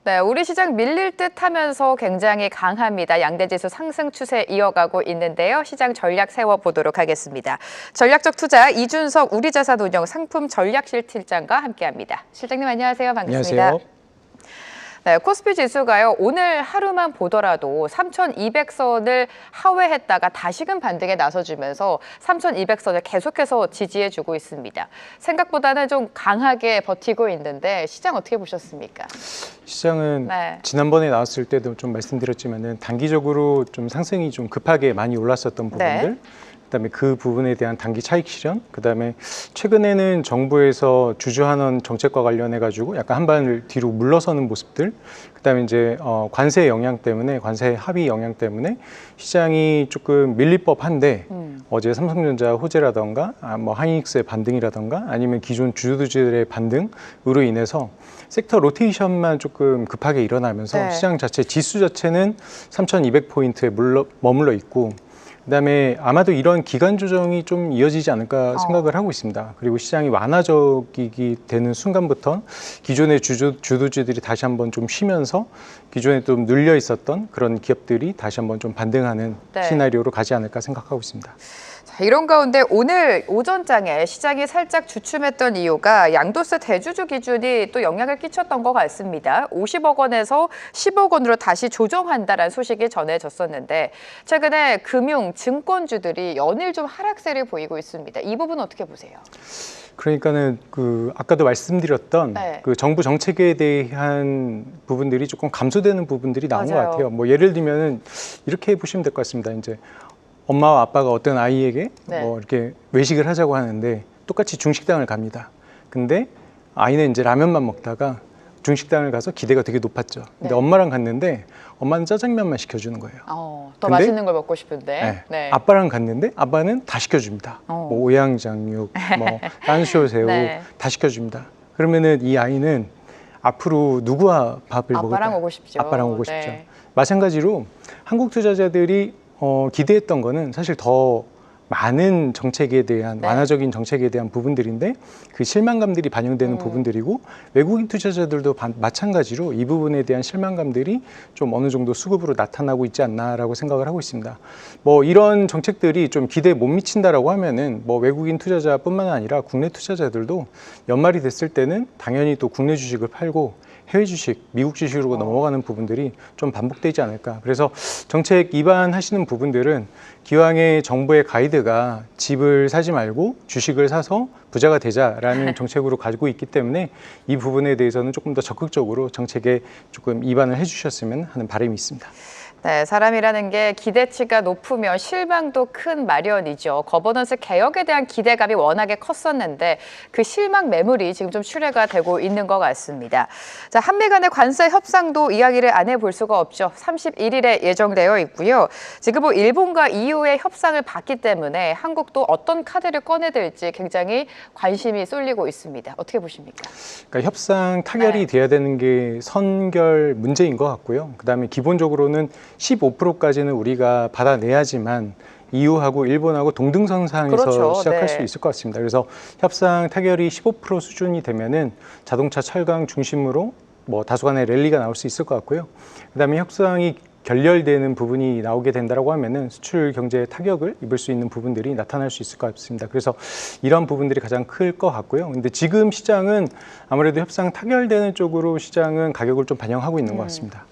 네, 우리 시장 밀릴 듯 하면서 굉장히 강합니다. 양대지수 상승 추세 이어가고 있는데요. 시장 전략 세워보도록 하겠습니다. 전략적 투자 이준석 우리자산운용 상품 전략실실장과 함께합니다. 실장님 안녕하세요. 반갑습니다. 안녕하세요. 네, 코스피 지수가요. 오늘 하루만 보더라도 3,200선을 하회했다가 다시금 반등에 나서주면서 3,200선을 계속해서 지지해주고 있습니다. 생각보다는 좀 강하게 버티고 있는데 시장 어떻게 보셨습니까? 시장은 지난번에 나왔을 때도 좀 말씀드렸지만은 단기적으로 좀 상승이 좀 급하게 많이 올랐었던 부분들, 그다음에 그 부분에 대한 단기 차익 실현, 그다음에 최근에는 정부에서 주주환원 정책과 관련해 가지고 약간 한 발을 뒤로 물러서는 모습들, 그다음에 이제 관세 영향 때문에, 관세 합의 영향 때문에 시장이 조금 밀릴 법한데 어제 삼성전자 호재라던가 뭐 하이닉스의 반등이라던가 아니면 기존 주주들의 반등으로 인해서 섹터 로테이션만 조금 급하게 일어나면서 시장 자체 지수 자체는 3,200포인트에 머물러 있고, 그다음에 아마도 이런 기간 조정이 좀 이어지지 않을까 생각을 하고 있습니다. 그리고 시장이 완화적이 되는 순간부터 기존의 주도주들이 다시 한번 좀 쉬면서 기존에 좀 눌려 있었던 그런 기업들이 다시 한번 좀 반등하는 시나리오로 가지 않을까 생각하고 있습니다. 이런 가운데 오늘 오전장에 시장이 살짝 주춤했던 이유가 양도세 대주주 기준이 또 영향을 끼쳤던 것 같습니다. 50억 원에서 10억 원으로 다시 조정한다라는 소식이 전해졌었는데 최근에 금융, 증권주들이 연일 좀 하락세를 보이고 있습니다. 이 부분 어떻게 보세요? 그러니까는 아까도 말씀드렸던 그 정부 정책에 대한 부분들이 조금 감소되는 부분들이 나온 것 같아요. 뭐 예를 들면은 이렇게 보시면 될 것 같습니다. 이제 엄마와 아빠가 어떤 아이에게 뭐 이렇게 외식을 하자고 하는데 똑같이 중식당을 갑니다. 근데 아이는 이제 라면만 먹다가 중식당을 가서 기대가 되게 높았죠. 근데 엄마랑 갔는데 엄마는 짜장면만 시켜주는 거예요. 더 맛있는 걸 먹고 싶은데. 아빠랑 갔는데 아빠는 다 시켜줍니다. 뭐 오양장육, 뭐 깐쇼새우 다 시켜줍니다. 그러면은 이 아이는 앞으로 누구와 밥을 먹을까요? 아빠랑 오고 싶죠. 아빠랑 오고 싶죠. 마찬가지로 한국 투자자들이 기대했던 거는 사실 더 많은 정책에 대한 완화적인 정책에 대한 부분들인데 그 실망감들이 반영되는 부분들이고, 외국인 투자자들도 마찬가지로 이 부분에 대한 실망감들이 좀 어느 정도 수급으로 나타나고 있지 않나라고 생각을 하고 있습니다. 뭐 이런 정책들이 좀 기대에 못 미친다라고 하면은 뭐 외국인 투자자뿐만 아니라 국내 투자자들도 연말이 됐을 때는 당연히 또 국내 주식을 팔고 해외 주식, 미국 주식으로 넘어가는 부분들이 좀 반복되지 않을까. 그래서 정책 위반하시는 부분들은 기왕에 정부의 가이드가 집을 사지 말고 주식을 사서 부자가 되자라는 정책으로 가지고 있기 때문에 이 부분에 대해서는 조금 더 적극적으로 정책에 조금 위반을 해주셨으면 하는 바람이 있습니다. 네, 사람이라는 게 기대치가 높으면 실망도 큰 마련이죠. 거버넌스 개혁에 대한 기대감이 워낙에 컸었는데 그 실망 매물이 지금 좀 출회가 되고 있는 것 같습니다. 자, 한미 간의 관세 협상도 이야기를 안 해볼 수가 없죠. 31일에 예정되어 있고요. 지금 뭐 일본과 EU의 협상을 봤기 때문에 한국도 어떤 카드를 꺼내들지 굉장히 관심이 쏠리고 있습니다. 어떻게 보십니까? 그러니까 협상 타결이 돼야 되는 게 선결 문제인 것 같고요. 그다음에 기본적으로는 15%까지는 우리가 받아내야지만 EU하고 일본하고 동등선상에서 시작할 수 있을 것 같습니다. 그래서 협상 타결이 15% 수준이 되면은 자동차, 철강 중심으로 뭐 다소간의 랠리가 나올 수 있을 것 같고요. 그다음에 협상이 결렬되는 부분이 나오게 된다라고 하면은 수출 경제에 타격을 입을 수 있는 부분들이 나타날 수 있을 것 같습니다. 그래서 이런 부분들이 가장 클 것 같고요. 근데 지금 시장은 아무래도 협상 타결되는 쪽으로 시장은 가격을 좀 반영하고 있는 것 같습니다.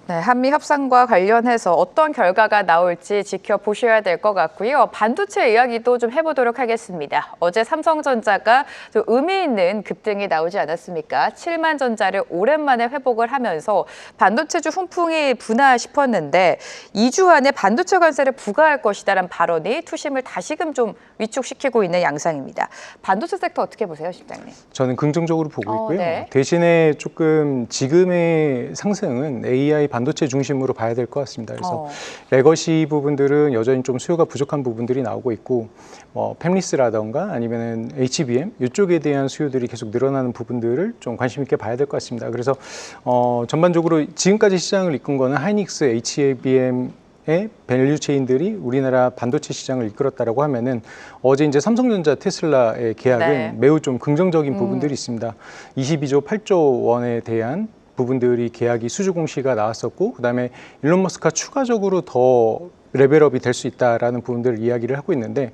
네, 한미 협상과 관련해서 어떤 결과가 나올지 지켜보셔야 될 것 같고요. 반도체 이야기도 좀 해보도록 하겠습니다. 어제 삼성전자가 좀 의미 있는 급등이 나오지 않았습니까? 7만 전자를 오랜만에 회복을 하면서 반도체주 훈풍이 부나 싶었는데 2주 안에 반도체 관세를 부과할 것이다라는 발언이 투심을 다시금 좀 위축시키고 있는 양상입니다. 반도체 섹터 어떻게 보세요, 실장님? 저는 긍정적으로 보고 있고요. 대신에 조금 지금의 상승은 AI 반도체 중심으로 봐야 될 것 같습니다. 그래서 레거시 부분들은 여전히 좀 수요가 부족한 부분들이 나오고 있고, 뭐 팹리스라던가 아니면은 HBM 이쪽에 대한 수요들이 계속 늘어나는 부분들을 좀 관심 있게 봐야 될 것 같습니다. 그래서 전반적으로 지금까지 시장을 이끈 거는 하이닉스, HBM 의 밸류 체인들이 우리나라 반도체 시장을 이끌었다라고 하면은 어제 이제 삼성전자 테슬라의 계약은 매우 좀 긍정적인 부분들이 있습니다. 22조 8조 원에 대한 부분들이 계약이 수주 공시가 나왔었고, 그다음에 일론 머스크가 추가적으로 더 레벨업이 될 수 있다라는 부분들을 이야기를 하고 있는데,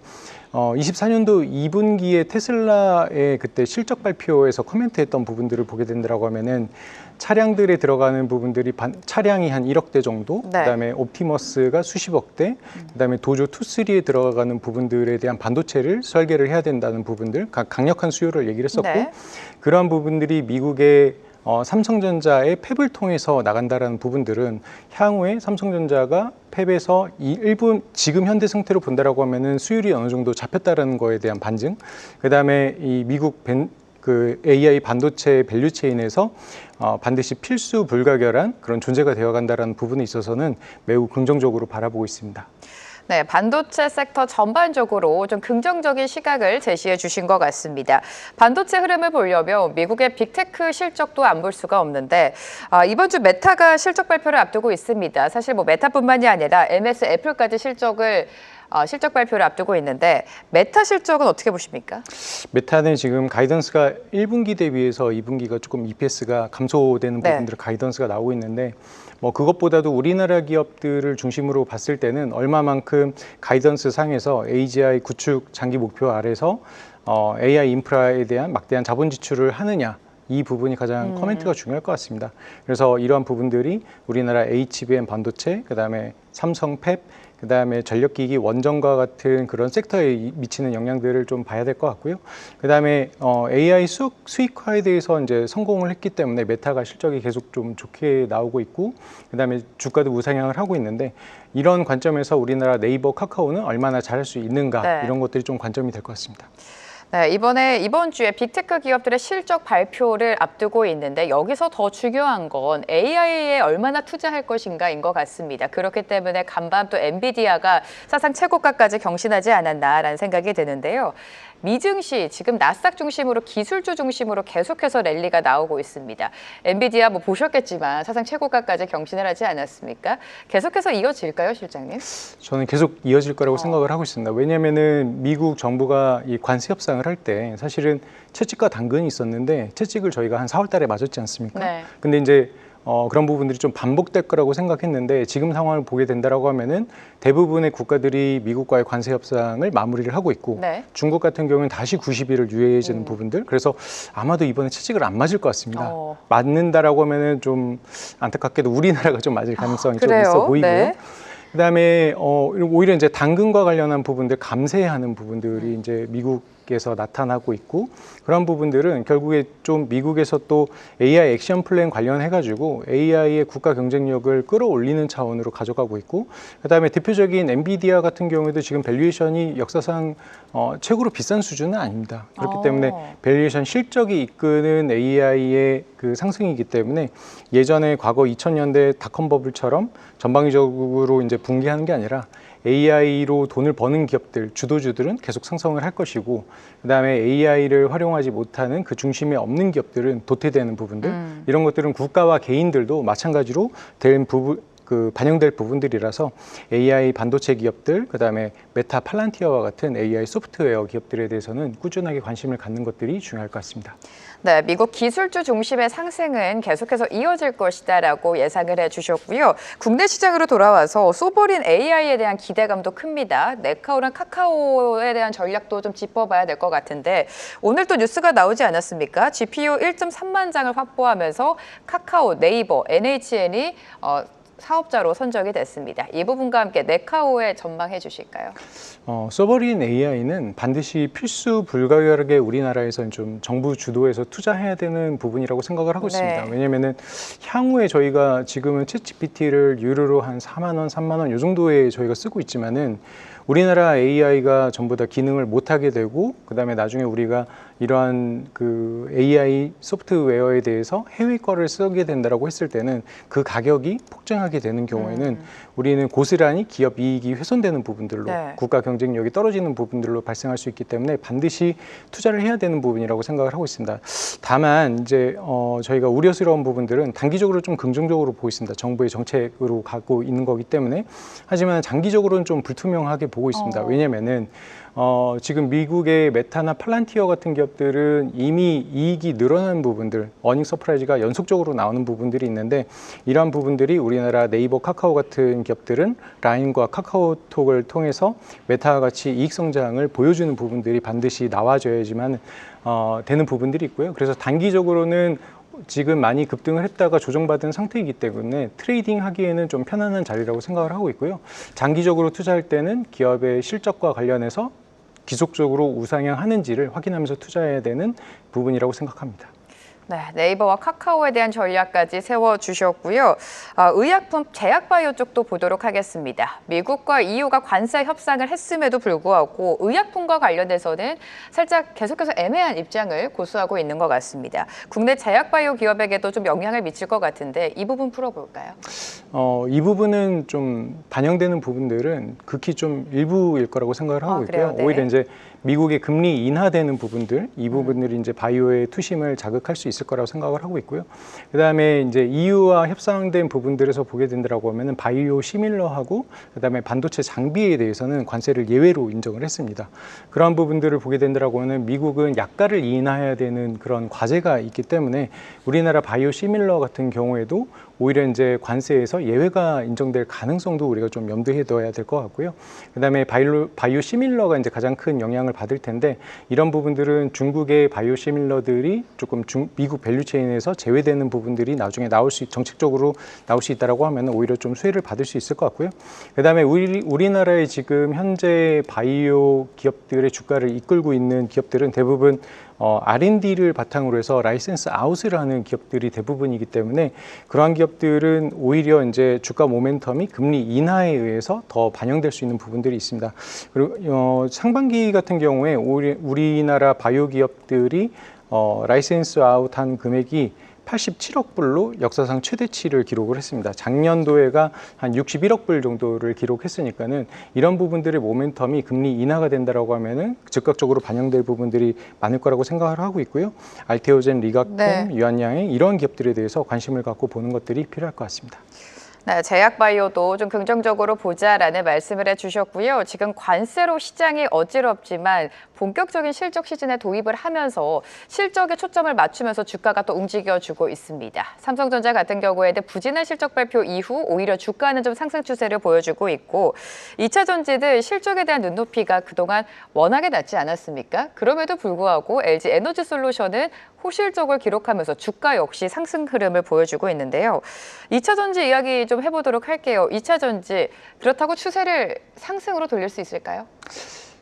24년도 2분기에 테슬라의 그때 실적 발표에서 코멘트했던 부분들을 보게 된다고 하면은 차량들에 들어가는 부분들이 차량이 한 1억 대 정도, 네. 그다음에 옵티머스가 수십억 대, 그다음에 도조 2, 3에 들어가는 부분들에 대한 반도체를 설계를 해야 된다는 부분들, 강력한 수요를 얘기를 했었고, 네. 그러한 부분들이 미국의 삼성전자의 팹을 통해서 나간다라는 부분들은 향후에 삼성전자가 팹에서 일부 지금 현대 상태로 본다라고 하면은 수율이 어느 정도 잡혔다라는 거에 대한 반증, 그다음에 이 미국 그 AI 반도체 밸류체인에서 반드시 필수 불가결한 그런 존재가 되어간다라는 부분에 있어서는 매우 긍정적으로 바라보고 있습니다. 네, 반도체 섹터 전반적으로 좀 긍정적인 시각을 제시해 주신 것 같습니다. 반도체 흐름을 보려면 미국의 빅테크 실적도 안 볼 수가 없는데 이번 주 메타가 실적 발표를 앞두고 있습니다. 사실 뭐 메타뿐만이 아니라 MS, 애플까지 실적 발표를 앞두고 있는데 메타 실적은 어떻게 보십니까? 메타는 지금 가이던스가 1분기 대비해서 2분기가 조금 EPS가 감소되는 부분들 가이던스가 나오고 있는데 뭐 그것보다도 우리나라 기업들을 중심으로 봤을 때는 얼마만큼 가이던스 상에서 AGI 구축 장기 목표 아래서 AI 인프라에 대한 막대한 자본 지출을 하느냐, 이 부분이 가장 커멘트가 중요할 것 같습니다. 그래서 이러한 부분들이 우리나라 HBM 반도체, 그다음에 삼성 팹, 그다음에 전력기기 원전과 같은 그런 섹터에 미치는 영향들을 좀 봐야 될 것 같고요. 그다음에 AI 수익화에 대해서 이제 성공을 했기 때문에 메타가 실적이 계속 좀 좋게 나오고 있고, 그다음에 주가도 우상향을 하고 있는데, 이런 관점에서 우리나라 네이버, 카카오는 얼마나 잘할 수 있는가, 이런 것들이 좀 관점이 될 것 같습니다. 네, 이번 주에 빅테크 기업들의 실적 발표를 앞두고 있는데 여기서 더 중요한 건 AI에 얼마나 투자할 것인가인 것 같습니다. 그렇기 때문에 간밤 또 엔비디아가 사상 최고가까지 경신하지 않았나라는 생각이 드는데요. 미증시 지금 나스닥 중심으로 기술주 중심으로 계속해서 랠리가 나오고 있습니다. 엔비디아 뭐 보셨겠지만 사상 최고가까지 경신을 하지 않았습니까? 계속해서 이어질까요, 실장님? 저는 계속 이어질 거라고 생각을 하고 있습니다. 왜냐하면은 미국 정부가 이 관세 협상을 할 때 사실은 채찍과 당근이 있었는데 채찍을 저희가 한 4월 달에 맞았지 않습니까? 네. 근데 이제 그런 부분들이 좀 반복될 거라고 생각했는데, 지금 상황을 보게 된다라고 하면은 대부분의 국가들이 미국과의 관세 협상을 마무리를 하고 있고, 중국 같은 경우는 다시 90일을 유예해지는 부분들, 그래서 아마도 이번에 채찍을 안 맞을 것 같습니다. 맞는다라고 하면은 좀 안타깝게도 우리나라가 좀 맞을 가능성이 좀 있어 보이고요. 그다음에 오히려 이제 당근과 관련한 부분들, 감세하는 부분들이 이제 미국에서 나타나고 있고, 그런 부분들은 결국에 좀 미국에서 또 AI 액션 플랜 관련해가지고 AI의 국가 경쟁력을 끌어올리는 차원으로 가져가고 있고, 그다음에 대표적인 엔비디아 같은 경우에도 지금 밸류에이션이 역사상 최고로 비싼 수준은 아닙니다. 그렇기 때문에 밸류에이션 실적이 이끄는 AI의 그 상승이기 때문에 예전에 과거 2000년대 닷컴 버블처럼 전방위적으로 이제 붕괴하는 게 아니라 AI로 돈을 버는 기업들, 주도주들은 계속 상승을 할 것이고, 그다음에 AI를 활용하지 못하는 그 중심에 없는 기업들은 도태되는 부분들, 이런 것들은 국가와 개인들도 마찬가지로 반영될 부분들이라서 AI 반도체 기업들, 그다음에 메타 팔란티어와 같은 AI 소프트웨어 기업들에 대해서는 꾸준하게 관심을 갖는 것들이 중요할 것 같습니다. 네, 미국 기술주 중심의 상승은 계속해서 이어질 것이다라고 예상을 해주셨고요. 국내 시장으로 돌아와서 소버린 AI에 대한 기대감도 큽니다. 네카오랑 카카오에 대한 전략도 좀 짚어봐야 될 것 같은데, 오늘 또 뉴스가 나오지 않았습니까? GPU 1.3만 장을 확보하면서 카카오, 네이버, NHN이 사업자로 선정이 됐습니다. 이 부분과 함께 네카오에 전망해 주실까요? 소버린 AI는 반드시 필수 불가결하게 우리나라에서는 좀 정부 주도에서 투자해야 되는 부분이라고 생각을 하고 있습니다. 왜냐하면은 향후에 저희가 지금은 챗GPT를 유료로 한 4만 원, 3만 원 이 정도에 저희가 쓰고 있지만은 우리나라 AI가 전부 다 기능을 못하게 되고, 그다음에 나중에 우리가 이러한 그 AI 소프트웨어에 대해서 해외 거를 쓰게 된다라고 했을 때는 그 가격이 폭증하게 되는 경우에는 우리는 고스란히 기업 이익이 훼손되는 부분들로, 국가 경쟁력이 떨어지는 부분들로 발생할 수 있기 때문에 반드시 투자를 해야 되는 부분이라고 생각을 하고 있습니다. 다만 이제 저희가 우려스러운 부분들은 단기적으로 좀 긍정적으로 보고 있습니다. 정부의 정책으로 가고 있는 거기 때문에. 하지만 장기적으로는 좀 불투명하게 보고 있습니다. 왜냐면은 지금 미국의 메타나 팔란티어 같은 기업들은 이미 이익이 늘어난 부분들, 어닝 서프라이즈가 연속적으로 나오는 부분들이 있는데 이러한 부분들이 우리나라 네이버, 카카오 같은 기업들은 라인과 카카오톡을 통해서 메타와 같이 이익 성장을 보여주는 부분들이 반드시 나와줘야지만 되는 부분들이 있고요. 그래서 단기적으로는 지금 많이 급등을 했다가 조정받은 상태이기 때문에 트레이딩 하기에는 좀 편안한 자리라고 생각을 하고 있고요. 장기적으로 투자할 때는 기업의 실적과 관련해서 지속적으로 우상향하는지를 확인하면서 투자해야 되는 부분이라고 생각합니다. 네, 네이버와 카카오에 대한 전략까지 세워주셨고요. 의약품, 제약바이오 쪽도 보도록 하겠습니다. 미국과 EU가 관세 협상을 했음에도 불구하고 의약품과 관련해서는 살짝 계속해서 애매한 입장을 고수하고 있는 것 같습니다. 국내 제약바이오 기업에게도 좀 영향을 미칠 것 같은데 이 부분 풀어볼까요? 이 부분은 좀 반영되는 부분들은 극히 좀 일부일 거라고 생각을 하고 있고요. 네. 오히려 이제 미국의 금리 인하되는 부분들, 이 부분들이 이제 바이오의 투심을 자극할 수 있을 거라고 생각을 하고 있고요. 그다음에 이제 EU와 협상된 부분들에서 보게 된다라고 하면은 바이오 시밀러하고 그다음에 반도체 장비에 대해서는 관세를 예외로 인정을 했습니다. 그런 부분들을 보게 된다라고 하면 미국은 약가를 인하해야 되는 그런 과제가 있기 때문에 우리나라 바이오 시밀러 같은 경우에도 오히려 이제 관세에서 예외가 인정될 가능성도 우리가 좀 염두에 둬야 될 것 같고요. 그다음에 바이오 시밀러가 이제 가장 큰 영향을 받을 텐데 이런 부분들은 중국의 바이오 시밀러들이 조금 미국 밸류체인에서 제외되는 부분들이 나중에 정책적으로 나올 수 있다라고 하면 오히려 좀 수혜를 받을 수 있을 것 같고요. 그다음에 우리나라의 지금 현재 바이오 기업들의 주가를 이끌고 있는 기업들은 대부분 R&D를 바탕으로 해서 라이센스 아웃을 하는 기업들이 대부분이기 때문에 그러한 기업들은 오히려 이제 주가 모멘텀이 금리 인하에 의해서 더 반영될 수 있는 부분들이 있습니다. 그리고 상반기 같은 경우에 우리나라 바이오 기업들이 라이센스 아웃한 금액이 87억 불로 역사상 최대치를 기록을 했습니다. 작년도에가 한 61억 불 정도를 기록했으니까는 이런 부분들의 모멘텀이 금리 인하가 된다라고 하면은 즉각적으로 반영될 부분들이 많을 거라고 생각을 하고 있고요. 알테오젠, 리가콤, 유한양행 이런 기업들에 대해서 관심을 갖고 보는 것들이 필요할 것 같습니다. 네, 제약바이오도 좀 긍정적으로 보자라는 말씀을 해주셨고요. 지금 관세로 시장이 어지럽지만 본격적인 실적 시즌에 도입을 하면서 실적에 초점을 맞추면서 주가가 또 움직여주고 있습니다. 삼성전자 같은 경우에는 부진한 실적 발표 이후 오히려 주가는 좀 상승 추세를 보여주고 있고 2차 전지들 실적에 대한 눈높이가 그동안 워낙에 낮지 않았습니까? 그럼에도 불구하고 LG 에너지 솔루션은 호실적을 기록하면서 주가 역시 상승 흐름을 보여주고 있는데요. 2차 전지 이야기 좀 해보도록 할게요. 2차 전지 그렇다고 추세를 상승으로 돌릴 수 있을까요?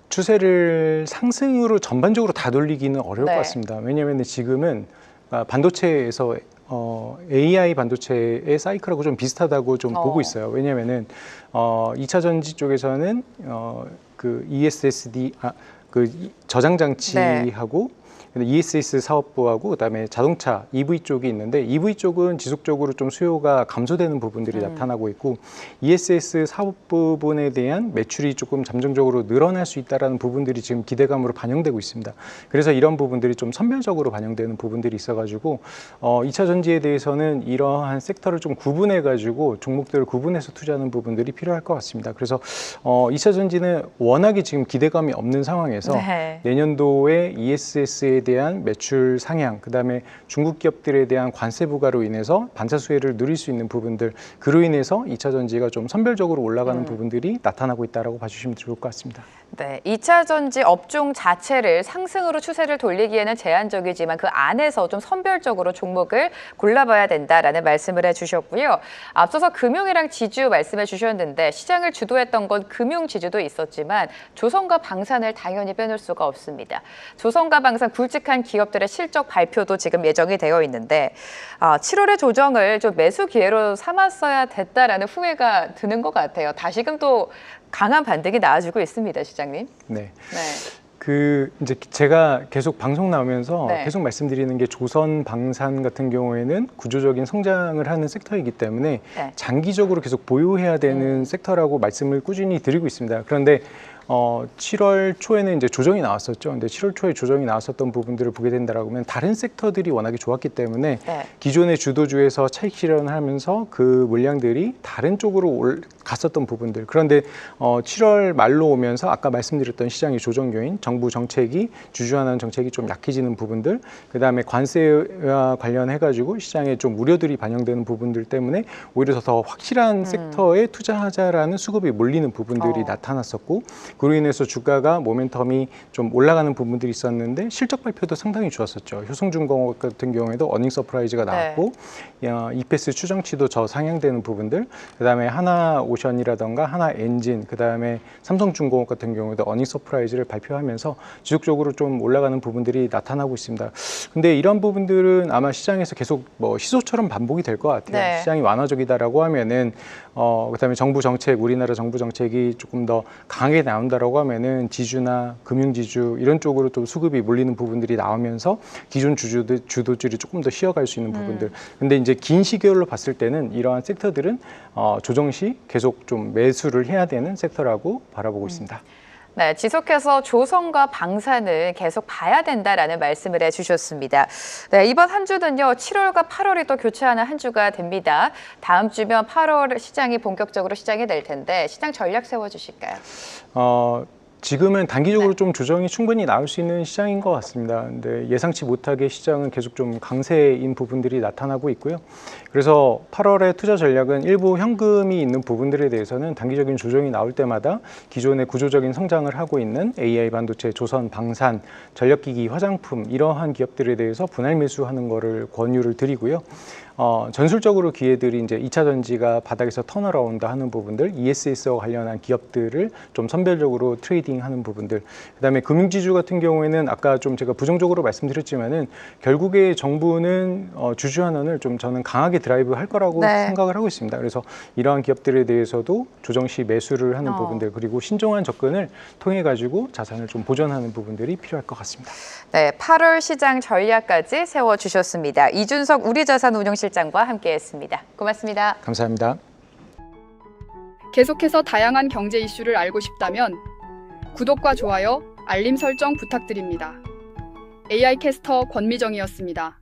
추세를 상승으로 전반적으로 다 돌리기는 어려울 것 같습니다. 왜냐하면 지금은 반도체에서 AI 반도체의 사이클하고 좀 비슷하다고 좀 보고 있어요. 왜냐하면은 2차 전지 쪽에서는 그 ESSD 그 저장 장치하고 ESS 사업부하고 그다음에 자동차 EV 쪽이 있는데 EV 쪽은 지속적으로 좀 수요가 감소되는 부분들이 나타나고 있고 ESS 사업 부분에 대한 매출이 조금 잠정적으로 늘어날 수 있다라는 부분들이 지금 기대감으로 반영되고 있습니다. 그래서 이런 부분들이 좀 선별적으로 반영되는 부분들이 있어가지고 2차 전지에 대해서는 이러한 섹터를 좀 구분해가지고 종목들을 구분해서 투자하는 부분들이 필요할 것 같습니다. 그래서 2차 전지는 워낙에 지금 기대감이 없는 상황에서 내년도에 ESS에 대한 매출 상향, 그다음에 중국 기업들에 대한 관세 부과로 인해서 반사 수혜를 누릴 수 있는 부분들, 그로 인해서 2차 전지가 좀 선별적으로 올라가는 부분들이 나타나고 있다라고 봐주시면 좋을 것 같습니다. 네, 2차 전지 업종 자체를 상승으로 추세를 돌리기에는 제한적이지만 그 안에서 좀 선별적으로 종목을 골라봐야 된다라는 말씀을 해주셨고요. 앞서서 금융이랑 지주 말씀해 주셨는데 시장을 주도했던 건 금융 지주도 있었지만 조선과 방산을 당연히 빼놓을 수가 없습니다. 조선과 방산 굵직한 기업들의 실적 발표도 지금 예정이 되어 있는데 7월의 조정을 좀 매수 기회로 삼았어야 됐다라는 후회가 드는 것 같아요. 다시금 또 강한 반등이 나와주고 있습니다, 시장님. 네. 그 이제 제가 계속 방송 나오면서 계속 말씀드리는 게 조선 방산 같은 경우에는 구조적인 성장을 하는 섹터이기 때문에 장기적으로 계속 보유해야 되는 섹터라고 말씀을 꾸준히 드리고 있습니다. 그런데 7월 초에는 이제 조정이 나왔었죠. 근데 7월 초에 조정이 나왔었던 부분들을 보게 된다라고 하면 다른 섹터들이 워낙에 좋았기 때문에 네. 기존의 주도주에서 차익 실현을 하면서 그 물량들이 다른 쪽으로 갔었던 부분들. 그런데 7월 말로 오면서 아까 말씀드렸던 시장의 조정 요인, 정부 정책이 주주환원 정책이 좀 약해지는 부분들, 그다음에 관세와 관련해가지고 시장에 좀 우려들이 반영되는 부분들 때문에 오히려 더 확실한 섹터에 투자하자라는 수급이 몰리는 부분들이 나타났었고, 그로 인해서 주가가 모멘텀이 좀 올라가는 부분들이 있었는데 실적 발표도 상당히 좋았었죠. 효성중공업 같은 경우에도 어닝 서프라이즈가 나왔고 EPS 추정치도 저상향되는 부분들, 그다음에 하나오션이라던가 하나엔진, 그다음에 삼성중공업 같은 경우에도 어닝 서프라이즈를 발표하면서 지속적으로 좀 올라가는 부분들이 나타나고 있습니다. 근데 이런 부분들은 아마 시장에서 계속 뭐 시소처럼 반복이 될 것 같아요. 네. 시장이 완화적이다라고 하면은 그다음에 정부 정책, 우리나라 정부 정책이 조금 더 강하게 나온다라고 하면은 지주나 금융지주 이런 쪽으로 또 수급이 몰리는 부분들이 나오면서 기존 주도주들이 조금 더 쉬어갈 수 있는 부분들. 근데 이제 긴 시계열로 봤을 때는 이러한 섹터들은 조정 시 계속 좀 매수를 해야 되는 섹터라고 바라보고 있습니다. 네, 지속해서 조선과 방산을 계속 봐야 된다라는 말씀을 해주셨습니다. 네, 이번 한 주는요, 7월과 8월이 또 교차하는 한 주가 됩니다. 다음 주면 8월 시장이 본격적으로 시작이 될 텐데 시장 전략 세워주실까요? 지금은 단기적으로 좀 조정이 충분히 나올 수 있는 시장인 것 같습니다. 근데 예상치 못하게 시장은 계속 좀 강세인 부분들이 나타나고 있고요. 그래서 8월의 투자 전략은 일부 현금이 있는 부분들에 대해서는 단기적인 조정이 나올 때마다 기존의 구조적인 성장을 하고 있는 AI 반도체, 조선, 방산, 전력기기, 화장품 이러한 기업들에 대해서 분할 매수하는 거를 권유를 드리고요. 전술적으로 기회들이 이제 2차 전지가 바닥에서 턴어라운드 하는 부분들, ESS와 관련한 기업들을 좀 선별적으로 트레이딩하는 부분들, 그다음에 금융지주 같은 경우에는 아까 좀 제가 부정적으로 말씀드렸지만은 결국에 정부는 주주환원을 좀 저는 강하게 드라이브 할 거라고 생각을 하고 있습니다. 그래서 이러한 기업들에 대해서도 조정 시 매수를 하는 부분들, 그리고 신중한 접근을 통해 가지고 자산을 좀 보존하는 부분들이 필요할 것 같습니다. 네, 8월 시장 전략까지 세워주셨습니다. 이준석 우리자산운용실장과 함께했습니다. 고맙습니다. 감사합니다. 계속해서 다양한 경제 이슈를 알고 싶다면 구독과 좋아요, 알림 설정 부탁드립니다. AI 캐스터 권미정이었습니다.